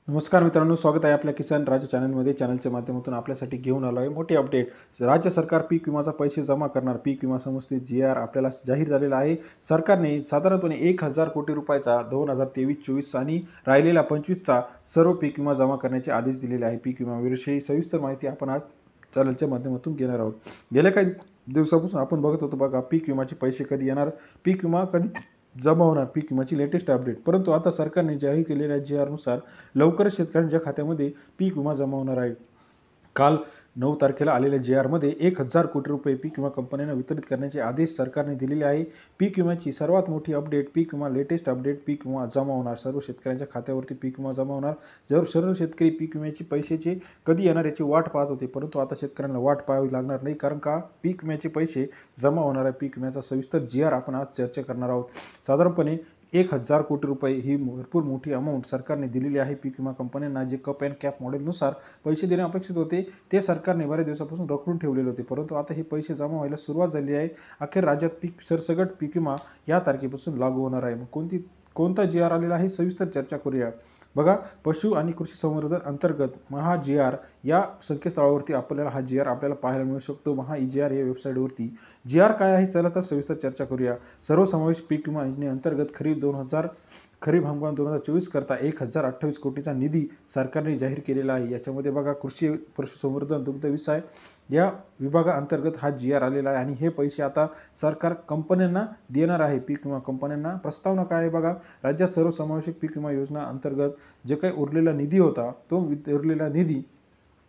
नमस्कार मित्रांनो, स्वागत आहे आपल्या किसान राजा चॅनलमध्ये. चॅनलच्या माध्यमातून आपल्यासाठी घेऊन आलो आहे मोठी अपडेट. राज्य सरकार पीक विमाचा पैसे जमा करणार. पीक विमा संस्थेत GR आपल्याला जाहीर झालेला आहे. सरकारने साधारणपणे 1,000 कोटी रुपयाचा 2023-24 आणि राहिलेला 25चा सर्व पीक विमा जमा करण्याचे आदेश दिलेले आहे. पीक विम्याविषयी सविस्तर माहिती आपण आज चॅनलच्या माध्यमातून घेणार आहोत. गेल्या काही दिवसापासून आपण बघत होतो बघा, पीक विमाचे पैसे कधी येणार, पीक विमा कधी जमा होणार, पीक विम्याची लेटेस्ट अपडेट. परंतु आता सरकारने जाहीर केलेल्या GR नुसार लवकरच शेतकऱ्यांच्या खात्यामध्ये पीक विमा जमा होणार आहे. काल 9 तारखेला आलेल्या GR मध्ये 1,000 कोटी रुपये पीक विमा कंपन्यांना वितरित करण्याचे आदेश सरकारने दिलेले आहे. पीक विम्याची सर्वात मोठी अपडेट, पीक विमा लेटेस्ट अपडेट, पीक विमा जमा होणार. सर्व शेतकऱ्यांच्या खात्यावरती पीक विमा जमा होणार. सर्व शेतकरी पीक विम्याची पैशाचे कधी येणार याची वाट पाहत होते, परंतु आता शेतकऱ्यांना वाट पाहावी लागणार नाही. कारण का, पीक विम्याचे पैसे जमा होणार आहे. पीक विम्याचा सविस्तर GR आपण आज चर्चा करणार आहोत. साधारणपणे 1,000 कोटी रुपये ही भरपूर मोठी अमाऊंट सरकारने दिलेली आहे पीक विमा कंपन्यांना. जे कप अँड कॅप मॉडेलनुसार पैसे देणे अपेक्षित होते ते सरकारने बऱ्याच दिवसापासून रोखून ठेवलेले होते, परंतु आता हे पैसे जमा व्हायला सुरुवात झाली आहे. अखेर राज्यात सरसकट पीक विमा या तारखेपासून लागू होणार आहे. मग कोणता GR आलेला आहे, सविस्तर चर्चा करूया. बघा, पशु आणि कृषी संवर्धन अंतर्गत महा GR या संकेतस्थळावरती आपल्याला हा GR आपल्याला पाहायला मिळू शकतो. महा GR या वेबसाईटवरती. GR काय आहे, चला तर सविस्तर चर्चा करूया. सर्वसमावेश पीक विमा योजनेअंतर्गत खरीप हंगाम 2024 करता 1,028 कोटीचा निधी सरकारने जाहीर केलेला आहे. याच्यामध्ये बघा, कृषी पशुसंवर्धन दुग्ध व्यवसाय या विभागाअंतर्गत हा GR आलेला आहे आणि हे पैसे आता सरकार कंपन्यांना देणार आहे. पीक विमा कंपन्यांना प्रस्तावना काय आहे बघा, राज्यात सर्वसमावेशक पीक विमा योजना अंतर्गत जे काही उरलेला निधी होता, तो उरलेला निधी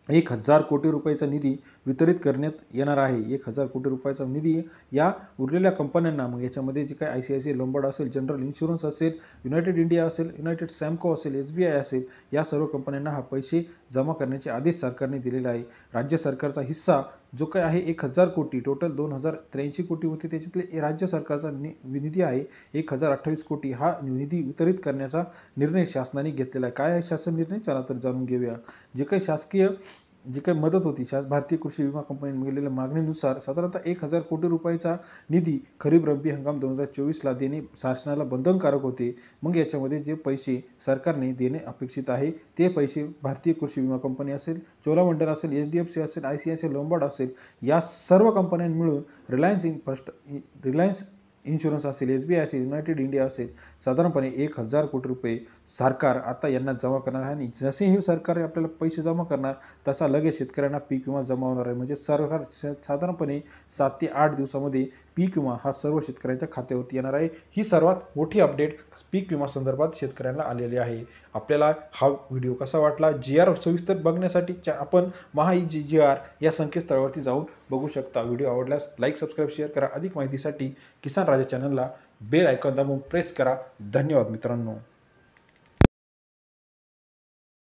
1,000 कोटी रुपयाचा निधी वितरित करण्यात येणार आहे. 1,000 कोटी रुपयाचा निधी या उरलेल्या कंपन्यांना, मग याच्यामध्ये जे काही ICICI लोंबार्ड असेल, जनरल इन्शुरन्स असेल, युनायटेड इंडिया असेल, युनायटेड सॅमको असेल, SBI असेल, या सर्व कंपन्यांना हा पैसे जमा करण्याचे आदेश सरकारने दिलेले आहे. राज्य सरकारचा हिस्सा जो काही आहे 1,000 कोटी, टोटल 2,083 कोटी होते, त्याच्यातले राज्य सरकारचा निधी आहे 1,028 कोटी. हा निधी वितरित करण्याचा निर्णय शासनाने घेतलेला आहे. काय आहे शासन निर्णय, चला तर जाणून घेऊया. जे काही शासकीय जी काही मदत होती, भारतीय कृषी विमा कंपनीने गेलेल्या मागणीनुसार साधारणतः 1,000 कोटी रुपयाचा निधी खरीप रब्बी हंगाम 2024ला देणे शासनाला बंधनकारक होते. मग याच्यामध्ये जे पैसे सरकारने देणे अपेक्षित आहे ते पैसे भारतीय कृषी विमा कंपनी असेल, चोलामंडल असेल, HDFC असेल, ICICI लोंबार्ड असेल, या सर्व कंपन्यांनी मिळून रिलायन्स इन्शुरन्स असेल, SBI असेल, युनायटेड इंडिया असेल, साधारणपणे 1,000 कोटी रुपये सरकार आता यांना जमा करणार आहे. आणि जसे हे सरकार आपल्याला पैसे जमा करणार तसा लगेच शेतकऱ्यांना पीक विमा जमा होणार आहे. म्हणजे सरकार साधारणपणे 7 ते 8 दिवसामध्ये पीक विमा हा सर्व शेतकऱ्यांच्या खात्यावरती येणार आहे. ही सर्वात मोठी अपडेट पीक विमा संदर्भात शेतकऱ्यांना आलेली आहे. आपल्याला हा व्हिडिओ कसा वाटला, GR सविस्तर बघण्यासाठी आपण महा GR या संकेतस्थळावरती जाऊन बघू शकता. व्हिडिओ आवडल्यास लाईक, सबस्क्राईब, शेअर करा. अधिक माहितीसाठी किसान राजा चॅनलला बेल आयकॉन दाबून प्रेस करा. धन्यवाद मित्रांनो.